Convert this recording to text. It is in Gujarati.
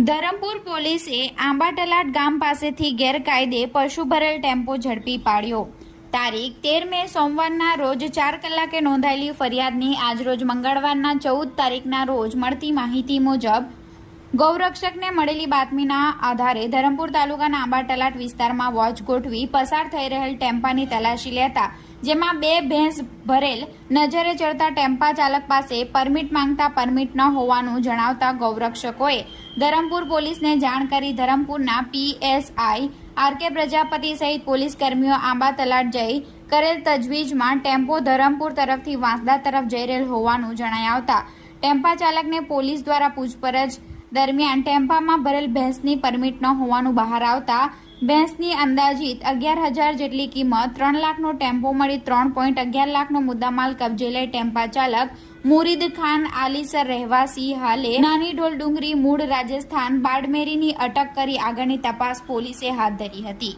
ધરમપુર પોલીસે આંબાટલાટ ગામ પાસેથી ગેરકાયદે પશુ ભરેલ ટેમ્પો ઝડપી પાડ્યો। તારીખ 13 મે સોમવારના રોજ 4 કલાકે નોંધાયેલી ફરિયાદની આજરોજ મંગળવારના 14 તારીખના રોજ મળતી માહિતી મુજબ ગૌરક્ષકને મળેલી બાતમીના આધારે ધરમપુર તાલુકાના આંબાટલાટ વિસ્તારમાં વોચ ગોઠવી પસાર થઈ રહેલ ટેમ્પાની તલાશી લેતા જેમાં 2 ભેંસ ભરેલ નજરે ચડતા ટેમ્પા ચાલક પાસે પરમિટ માંગતા પરમિટ ન હોવાનું જણાવતા ગૌરક્ષકોએ ધરમપુર પોલીસને જાણ કરી ધરમપુરના PSI RK પ્રજાપતિ સહિત પોલીસ કર્મીઓ આંબાતલાટ જઈ કરેલ તજવીજમાં ટેમ્પો ધરમપુર તરફથી વાંસદા તરફ જઈ રહેલ હોવાનું જણાઈ આવતા ટેમ્પા ચાલકને પોલીસ દ્વારા પૂછપરછ દરમિયાન ટેમ્પામાં ભરેલ ભેંસની પરમિટ ન હોવાનું બહાર આવતા ભેંસની અંદાજિત 11,000 જેટલી કિંમત 3 લાખનો ટેમ્પો મળી 3.11 લાખનો મુદ્દામાલ કબજે લઈ ટેમ્પા ચાલક મુરીદ ખાન આલીસર રહેવાસી હાલે નાની ઢોલ ડુંગરી મૂળ રાજસ્થાન બાડમેરીની અટક કરી આગળની તપાસ પોલીસે હાથ ધરી હતી।